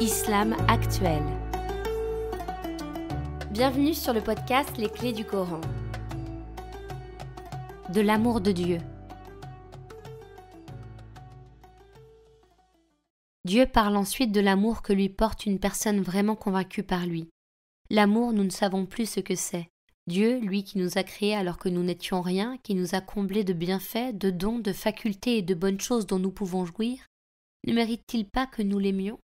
Islam actuel. Bienvenue sur le podcast Les clés du Coran. De l'amour de Dieu. Dieu parle ensuite de l'amour que lui porte une personne vraiment convaincue par lui. L'amour, nous ne savons plus ce que c'est. Dieu, lui qui nous a créés alors que nous n'étions rien, qui nous a comblés de bienfaits, de dons, de facultés et de bonnes choses dont nous pouvons jouir, ne mérite-t-il pas que nous l'aimions ?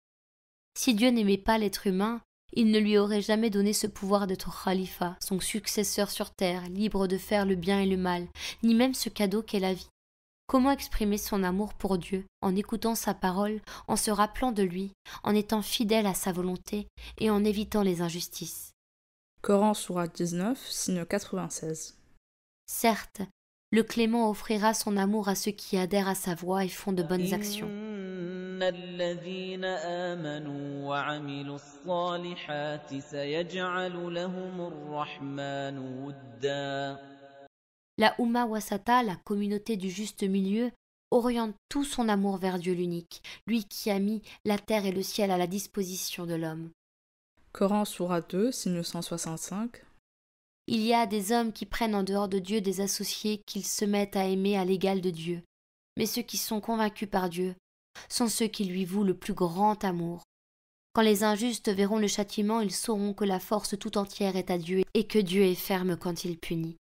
Si Dieu n'aimait pas l'être humain, il ne lui aurait jamais donné ce pouvoir d'être khalifa, son successeur sur terre, libre de faire le bien et le mal, ni même ce cadeau qu'est la vie. Comment exprimer son amour pour Dieu, en écoutant sa parole, en se rappelant de lui, en étant fidèle à sa volonté et en évitant les injustices ? Coran sourate 19, signe 96. Certes, le Clément offrira son amour à ceux qui adhèrent à sa voie et font de bonnes actions. الذين آمنوا وعملوا الصالحات سيجعل لهم الرحمن ودا. La Oumma Wasata, la communauté du juste milieu, oriente tout son amour vers Dieu l'unique, lui qui a mis la terre et le ciel à la disposition de l'homme. Coran sourate 2, signe 165. Il y a des hommes qui prennent en dehors de Dieu des associés qu'ils se mettent à aimer à l'égal de Dieu. Mais ceux qui sont convaincus par Dieu sont ceux qui lui vouent le plus grand amour. Quand les injustes verront le châtiment, ils sauront que la force tout entière est à Dieu et que Dieu est ferme quand il punit.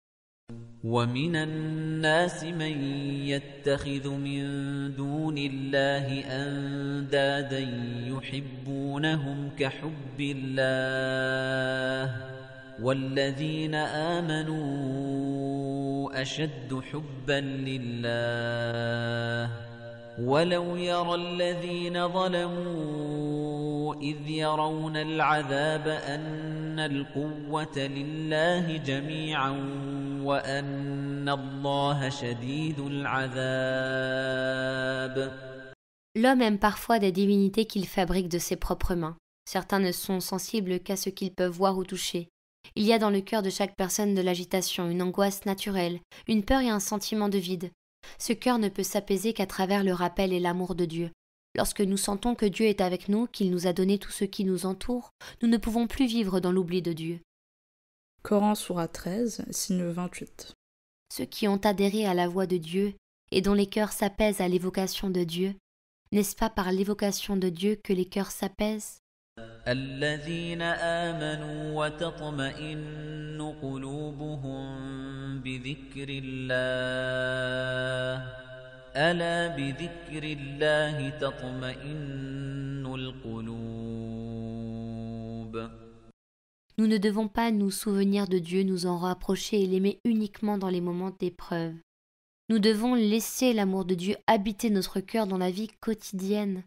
ومن الناس من يتخذ من دون الله أندادا يحبونهم كحب الله والذين آمنوا أشد حبا لله ولو يرى الذين ظلموا إذ يرون العذاب أن القوة لله جميعا وأن الله شديد العذاب. L'homme aime parfois des divinités qu'il fabrique de ses propres mains. Certains ne sont sensibles qu'à ce qu'ils peuvent voir ou toucher. Il y a dans le cœur de chaque personne de l'agitation, une angoisse naturelle, une peur et un sentiment de vide. Ce cœur ne peut s'apaiser qu'à travers le rappel et l'amour de Dieu. Lorsque nous sentons que Dieu est avec nous, qu'il nous a donné tout ce qui nous entoure, nous ne pouvons plus vivre dans l'oubli de Dieu. Coran sourate 13, signe 28. Ceux qui ont adhéré à la voix de Dieu et dont les cœurs s'apaisent à l'évocation de Dieu, n'est-ce pas par l'évocation de Dieu que les cœurs s'apaisent ? الذين آمنوا وتطمئن قلوبهم بذكر الله ألا بذكر الله تطمئن القلوب. Nous ne devons pas nous souvenir de Dieu, nous en rapprocher et l'aimer uniquement dans les moments d'épreuve. Nous devons laisser l'amour de Dieu habiter notre cœur dans la vie quotidienne.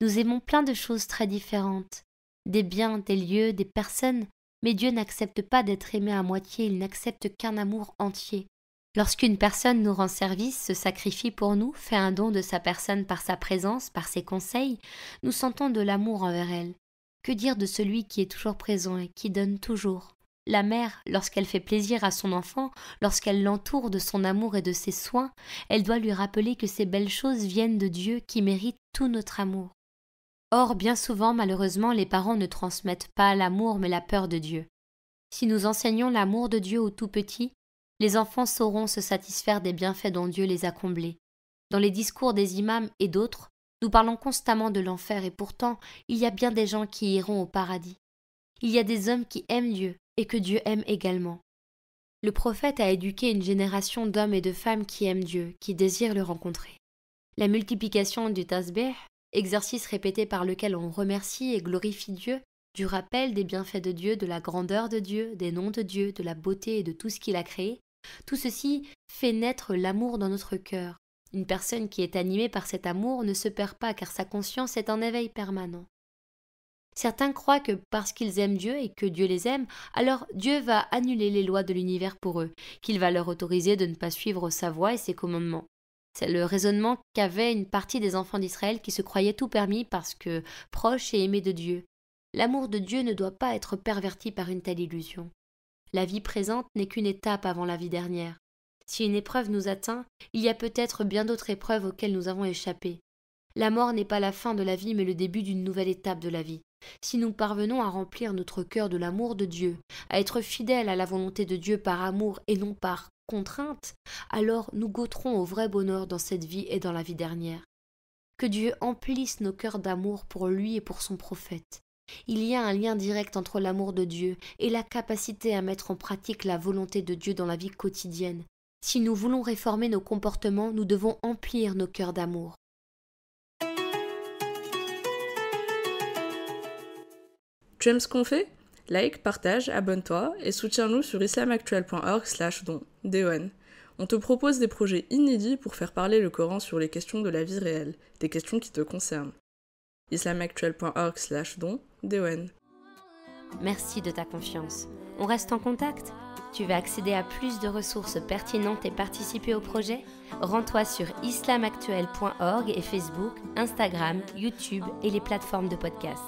Nous aimons plein de choses très différentes, des biens, des lieux, des personnes, mais Dieu n'accepte pas d'être aimé à moitié, il n'accepte qu'un amour entier. Lorsqu'une personne nous rend service, se sacrifie pour nous, fait un don de sa personne par sa présence, par ses conseils, nous sentons de l'amour envers elle. Que dire de celui qui est toujours présent et qui donne toujours ? La mère, lorsqu'elle fait plaisir à son enfant, lorsqu'elle l'entoure de son amour et de ses soins, elle doit lui rappeler que ces belles choses viennent de Dieu qui mérite tout notre amour. Or, bien souvent, malheureusement, les parents ne transmettent pas l'amour mais la peur de Dieu. Si nous enseignons l'amour de Dieu aux tout-petits, les enfants sauront se satisfaire des bienfaits dont Dieu les a comblés. Dans les discours des imams et d'autres, nous parlons constamment de l'enfer et pourtant, il y a bien des gens qui iront au paradis. Il y a des hommes qui aiment Dieu et que Dieu aime également. Le prophète a éduqué une génération d'hommes et de femmes qui aiment Dieu, qui désirent le rencontrer. La multiplication du tasbih, exercice répété par lequel on remercie et glorifie Dieu, du rappel des bienfaits de Dieu, de la grandeur de Dieu, des noms de Dieu, de la beauté et de tout ce qu'il a créé, tout ceci fait naître l'amour dans notre cœur. Une personne qui est animée par cet amour ne se perd pas car sa conscience est en éveil permanent. Certains croient que parce qu'ils aiment Dieu et que Dieu les aime, alors Dieu va annuler les lois de l'univers pour eux, qu'il va leur autoriser de ne pas suivre sa voie et ses commandements. C'est le raisonnement qu'avait une partie des enfants d'Israël qui se croyaient tout permis parce que proches et aimés de Dieu. L'amour de Dieu ne doit pas être perverti par une telle illusion. La vie présente n'est qu'une étape avant la vie dernière. Si une épreuve nous atteint, il y a peut-être bien d'autres épreuves auxquelles nous avons échappé. La mort n'est pas la fin de la vie, mais le début d'une nouvelle étape de la vie. Si nous parvenons à remplir notre cœur de l'amour de Dieu, à être fidèles à la volonté de Dieu par amour et non par contrainte, alors nous goûterons au vrai bonheur dans cette vie et dans la vie dernière. Que Dieu emplisse nos cœurs d'amour pour lui et pour son prophète. Il y a un lien direct entre l'amour de Dieu et la capacité à mettre en pratique la volonté de Dieu dans la vie quotidienne. Si nous voulons réformer nos comportements, nous devons emplir nos cœurs d'amour. Tu aimes ce qu'on fait ? Like, partage, abonne-toi et soutiens-nous sur islamactuel.org/don. On te propose des projets inédits pour faire parler le Coran sur les questions de la vie réelle, des questions qui te concernent. islamactuel.org/don. Merci de ta confiance. On reste en contact ? Tu veux accéder à plus de ressources pertinentes et participer au projet ? Rends-toi sur islamactuel.org et Facebook, Instagram, YouTube et les plateformes de podcast.